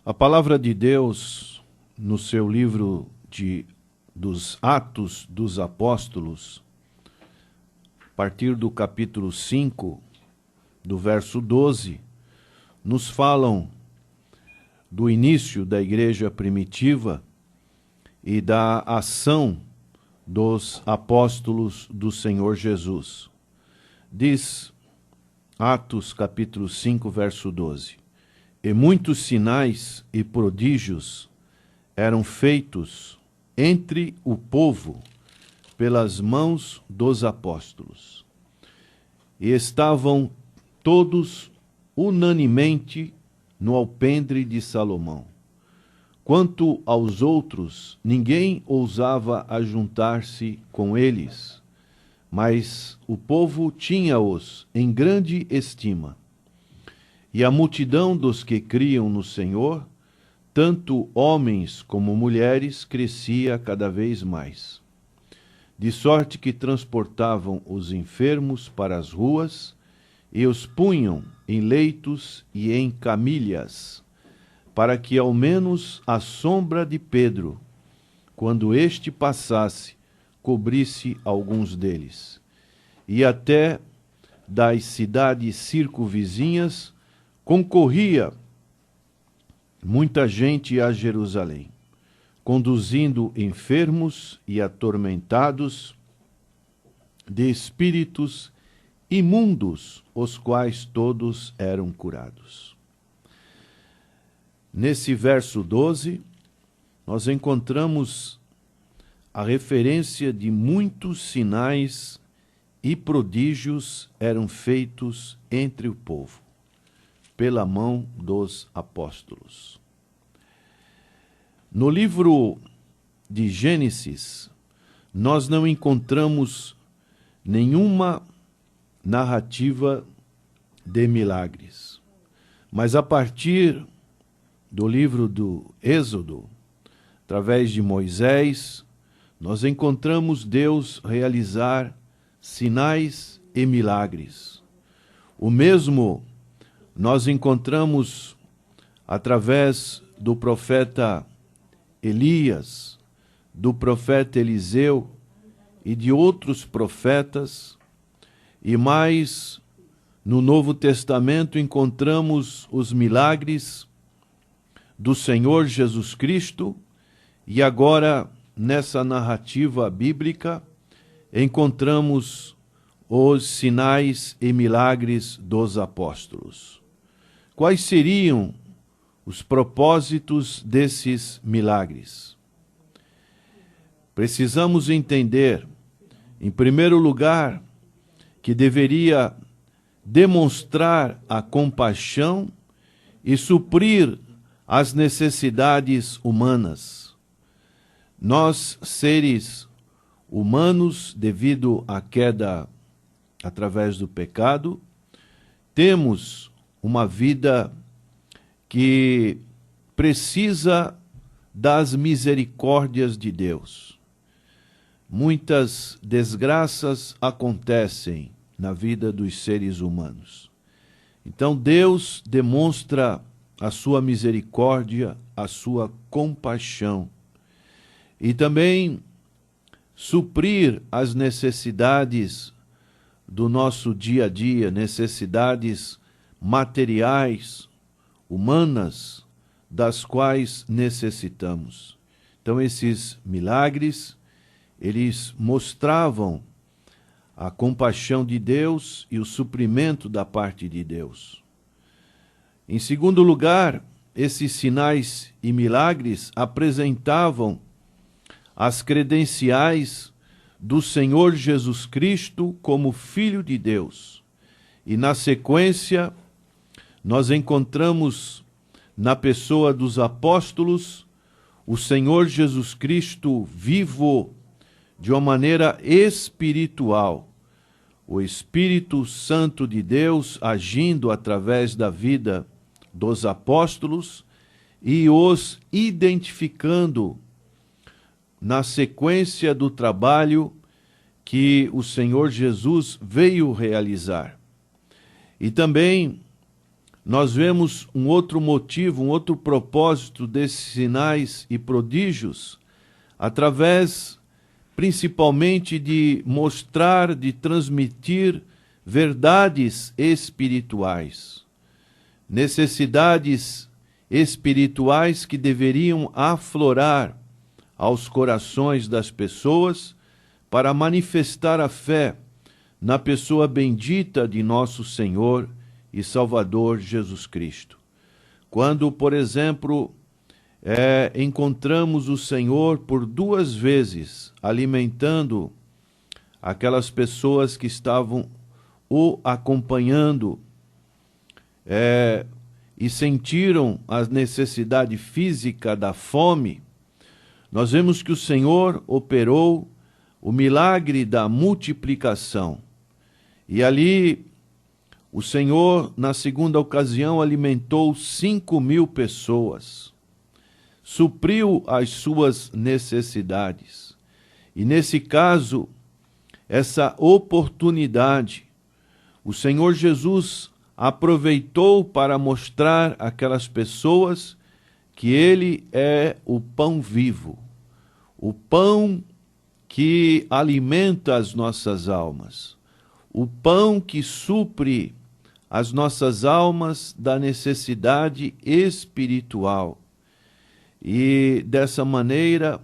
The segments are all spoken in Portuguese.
A palavra de Deus, no seu livro dos Atos dos Apóstolos, a partir do capítulo 5, do verso 12, nos falam do início da igreja primitiva e da ação dos apóstolos do Senhor Jesus. Diz Atos capítulo 5, verso 12: E muitos sinais e prodígios eram feitos entre o povo pelas mãos dos apóstolos. E estavam todos unanimemente no alpendre de Salomão. Quanto aos outros, ninguém ousava ajuntar-se com eles, mas o povo tinha-os em grande estima. E a multidão dos que criam no Senhor, tanto homens como mulheres, crescia cada vez mais. De sorte que transportavam os enfermos para as ruas e os punham em leitos e em camilhas, para que ao menos a sombra de Pedro, quando este passasse, cobrisse alguns deles. E até das cidades circunvizinhas concorria muita gente a Jerusalém, conduzindo enfermos e atormentados de espíritos imundos, os quais todos eram curados. Nesse verso 12, nós encontramos a referência de muitos sinais e prodígios eram feitos entre o povo, pela mão dos apóstolos. No livro de Gênesis, nós não encontramos nenhuma narrativa de milagres. Mas a partir do livro do Êxodo, através de Moisés, nós encontramos Deus realizar sinais e milagres. O mesmo nós encontramos através do profeta Elias, do profeta Eliseu e de outros profetas, e mais no Novo Testamento encontramos os milagres do Senhor Jesus Cristo, e agora nessa narrativa bíblica encontramos os sinais e milagres dos apóstolos. Quais seriam os propósitos desses milagres? Precisamos entender, em primeiro lugar, que deveria demonstrar a compaixão e suprir as necessidades humanas. Nós, seres humanos, devido à queda através do pecado, temos uma vida que precisa das misericórdias de Deus. Muitas desgraças acontecem na vida dos seres humanos. Então Deus demonstra a sua misericórdia, a sua compaixão, e também suprir as necessidades do nosso dia a dia, necessidades materiais, humanas, das quais necessitamos. Então esses milagres, eles mostravam a compaixão de Deus e o suprimento da parte de Deus. Em segundo lugar, esses sinais e milagres apresentavam as credenciais do Senhor Jesus Cristo como Filho de Deus. E na sequência, nós encontramos na pessoa dos apóstolos o Senhor Jesus Cristo vivo de uma maneira espiritual. O Espírito Santo de Deus agindo através da vida dos apóstolos e os identificando na sequência do trabalho que o Senhor Jesus veio realizar. E também nós vemos um outro motivo, um outro propósito desses sinais e prodígios, através principalmente de mostrar, de transmitir verdades espirituais, necessidades espirituais que deveriam aflorar aos corações das pessoas para manifestar a fé na pessoa bendita de nosso Senhor e Salvador Jesus Cristo. Quando, por exemplo, encontramos o Senhor por 2 vezes alimentando aquelas pessoas que estavam o acompanhando e sentiram a necessidade física da fome, nós vemos que o Senhor operou o milagre da multiplicação. E ali o Senhor, na segunda ocasião, alimentou 5.000 pessoas, supriu as suas necessidades. E nesse caso, essa oportunidade, o Senhor Jesus aproveitou para mostrar àquelas pessoas que Ele é o pão vivo, o pão que alimenta as nossas almas, o pão que supre as nossas almas da necessidade espiritual. E dessa maneira,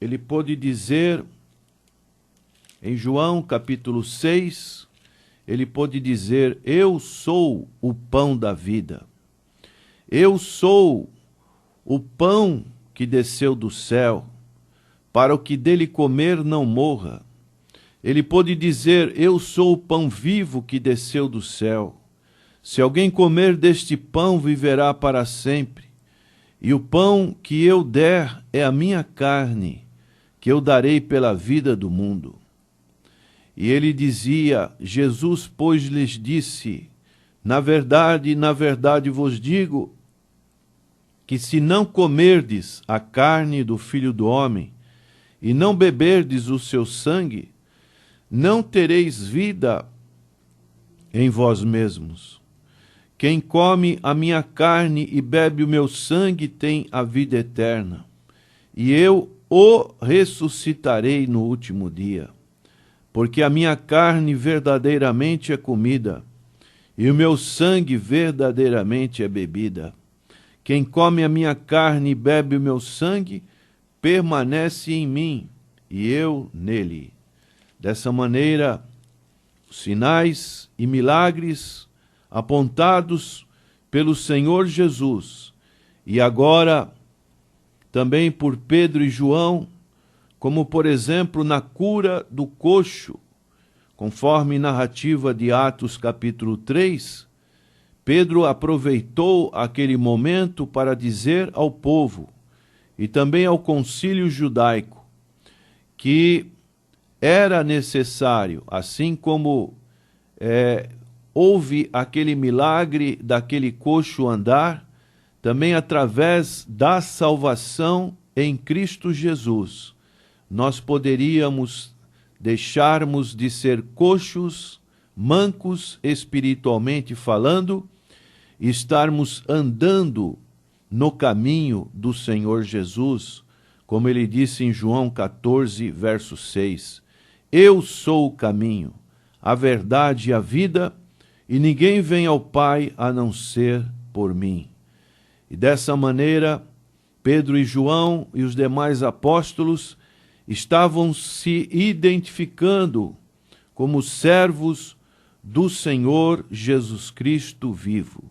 ele pôde dizer, em João capítulo 6, ele pôde dizer: eu sou o pão da vida. Eu sou o pão que desceu do céu, para o que dele comer não morra. Ele pôde dizer: eu sou o pão vivo que desceu do céu. Se alguém comer deste pão, viverá para sempre. E o pão que eu der é a minha carne, que eu darei pela vida do mundo. E ele dizia, Jesus, pois, lhes disse: na verdade vos digo, que se não comerdes a carne do Filho do Homem, e não beberdes o seu sangue, não tereis vida em vós mesmos. Quem come a minha carne e bebe o meu sangue tem a vida eterna, e eu o ressuscitarei no último dia. Porque a minha carne verdadeiramente é comida, e o meu sangue verdadeiramente é bebida. Quem come a minha carne e bebe o meu sangue, permanece em mim, e eu nele. Dessa maneira, os sinais e milagres apontados pelo Senhor Jesus, e agora também por Pedro e João, como por exemplo na cura do coxo, conforme narrativa de Atos capítulo 3, Pedro aproveitou aquele momento para dizer ao povo e também ao concílio judaico que era necessário, assim como houve aquele milagre daquele coxo andar, também através da salvação em Cristo Jesus, nós poderíamos deixarmos de ser coxos, mancos espiritualmente falando, e estarmos andando no caminho do Senhor Jesus, como ele disse em João 14, verso 6. Eu sou o caminho, a verdade e a vida, e ninguém vem ao Pai a não ser por mim. E dessa maneira, Pedro e João e os demais apóstolos estavam se identificando como servos do Senhor Jesus Cristo vivo.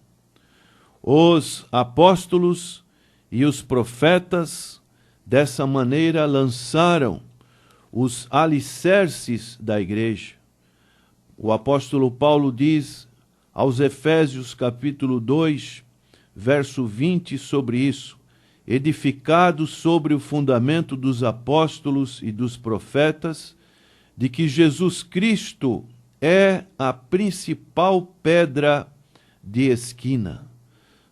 Os apóstolos e os profetas, dessa maneira, lançaram os alicerces da igreja. O apóstolo Paulo diz aos Efésios capítulo 2, verso 20, sobre isso: edificados sobre o fundamento dos apóstolos e dos profetas, de que Jesus Cristo é a principal pedra de esquina,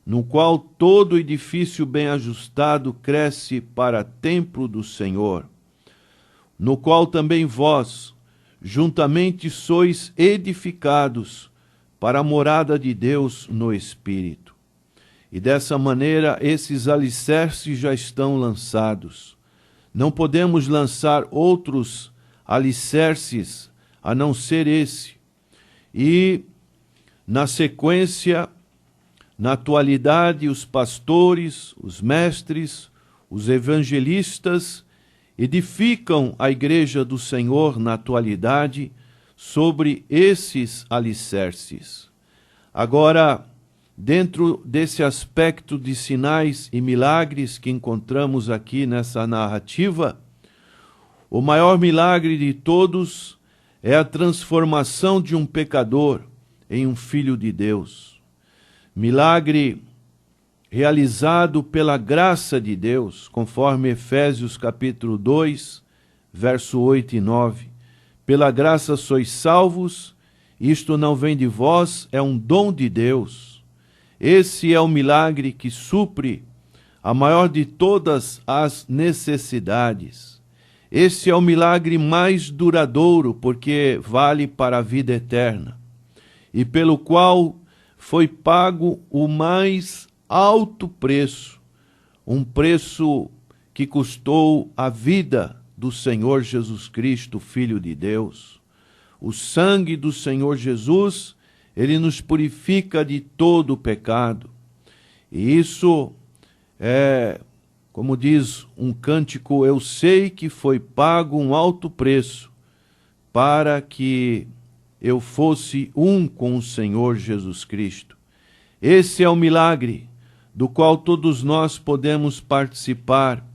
no qual todo edifício bem ajustado cresce para templo do Senhor, no qual também vós, juntamente sois edificados para a morada de Deus no Espírito. E dessa maneira, esses alicerces já estão lançados. Não podemos lançar outros alicerces a não ser esse. E, na sequência, na atualidade, os pastores, os mestres, os evangelistas edificam a igreja do Senhor na atualidade sobre esses alicerces. Agora, dentro desse aspecto de sinais e milagres que encontramos aqui nessa narrativa, o maior milagre de todos é a transformação de um pecador em um filho de Deus. Milagre realizado pela graça de Deus, conforme Efésios capítulo 2, verso 8 e 9. Pela graça sois salvos, isto não vem de vós, é um dom de Deus. Esse é o milagre que supre a maior de todas as necessidades. Esse é o milagre mais duradouro, porque vale para a vida eterna, e pelo qual foi pago o mais alto preço, um preço que custou a vida do Senhor Jesus Cristo, Filho de Deus. O sangue do Senhor Jesus, ele nos purifica de todo o pecado. E isso é, como diz um cântico, eu sei que foi pago um alto preço para que eu fosse um com o Senhor Jesus Cristo. Esse é o milagre do qual todos nós podemos participar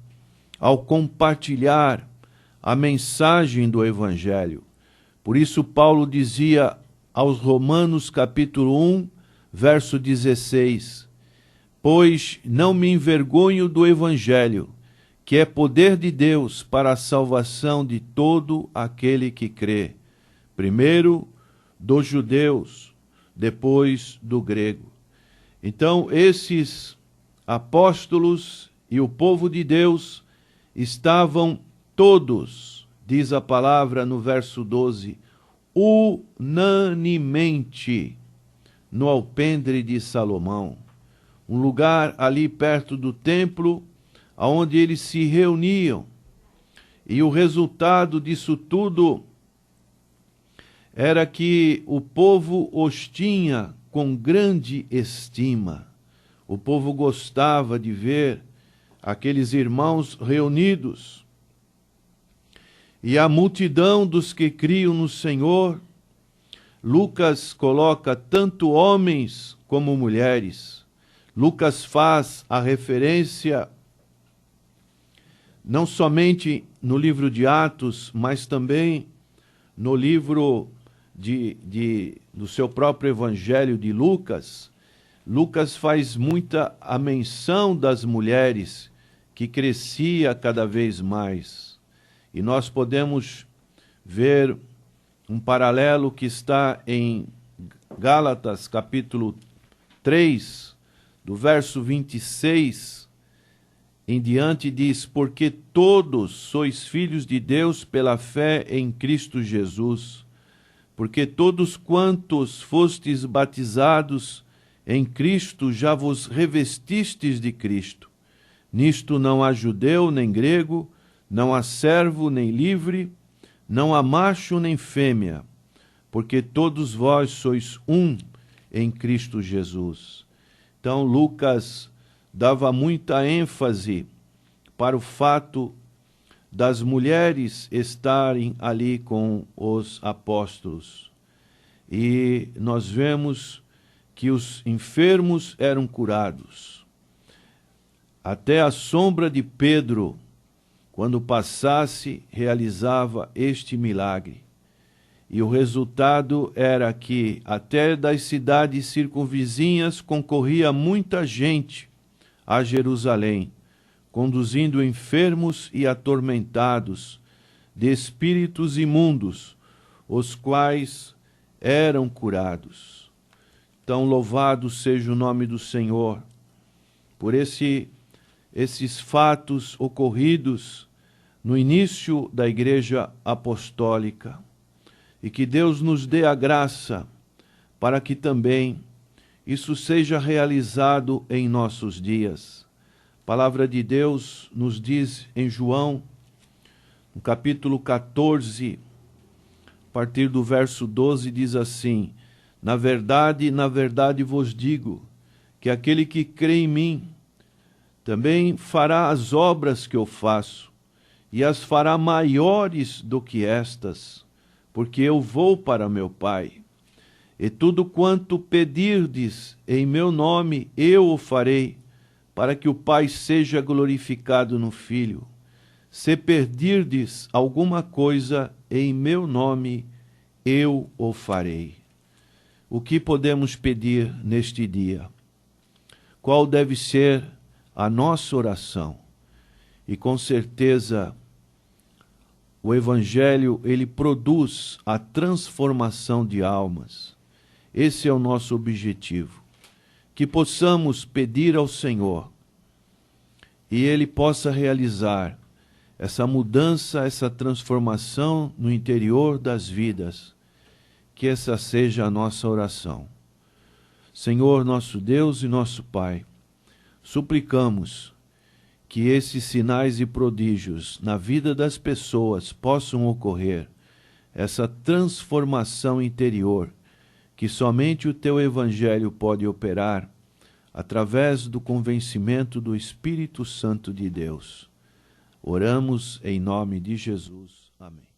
ao compartilhar a mensagem do Evangelho. Por isso Paulo dizia aos Romanos capítulo 1, verso 16, pois não me envergonho do Evangelho, que é poder de Deus para a salvação de todo aquele que crê, primeiro dos judeus, depois do grego. Então, esses apóstolos e o povo de Deus estavam todos, diz a palavra no verso 12, unanimemente no alpendre de Salomão, um lugar ali perto do templo, onde eles se reuniam. E o resultado disso tudo era que o povo os tinha com grande estima. O povo gostava de ver aqueles irmãos reunidos. E a multidão dos que criam no Senhor, Lucas coloca tanto homens como mulheres. Lucas faz a referência não somente no livro de Atos, mas também no livro do seu próprio Evangelho de Lucas. Lucas faz muita a menção das mulheres, que crescia cada vez mais. E nós podemos ver um paralelo que está em Gálatas, capítulo 3, do verso 26 em diante, diz, porque todos sois filhos de Deus pela fé em Cristo Jesus, porque todos quantos fostes batizados em Cristo já vos revestistes de Cristo. Nisto não há judeu nem grego, não há servo nem livre, não há macho nem fêmea, porque todos vós sois um em Cristo Jesus. Então Lucas dava muita ênfase para o fato das mulheres estarem ali com os apóstolos. E nós vemos que os enfermos eram curados. Até a sombra de Pedro, quando passasse, realizava este milagre. E o resultado era que até das cidades circunvizinhas concorria muita gente a Jerusalém, conduzindo enfermos e atormentados de espíritos imundos, os quais eram curados. Então, louvado seja o nome do Senhor por esses fatos ocorridos no início da Igreja Apostólica. E que Deus nos dê a graça para que também isso seja realizado em nossos dias. A palavra de Deus nos diz em João, no capítulo 14, a partir do verso 12, diz assim: na verdade vos digo, que aquele que crê em mim, também fará as obras que eu faço, e as fará maiores do que estas, porque eu vou para meu Pai. E tudo quanto pedirdes em meu nome, eu o farei, para que o Pai seja glorificado no Filho. Se pedirdes alguma coisa em meu nome, eu o farei. O que podemos pedir neste dia? Qual deve ser a nossa oração? E com certeza o Evangelho, ele produz a transformação de almas. Esse é o nosso objetivo. Que possamos pedir ao Senhor e Ele possa realizar essa mudança, essa transformação no interior das vidas. Que essa seja a nossa oração. Senhor, nosso Deus e nosso Pai, suplicamos que esses sinais e prodígios na vida das pessoas possam ocorrer, essa transformação interior que somente o Teu Evangelho pode operar através do convencimento do Espírito Santo de Deus. Oramos em nome de Jesus. Amém.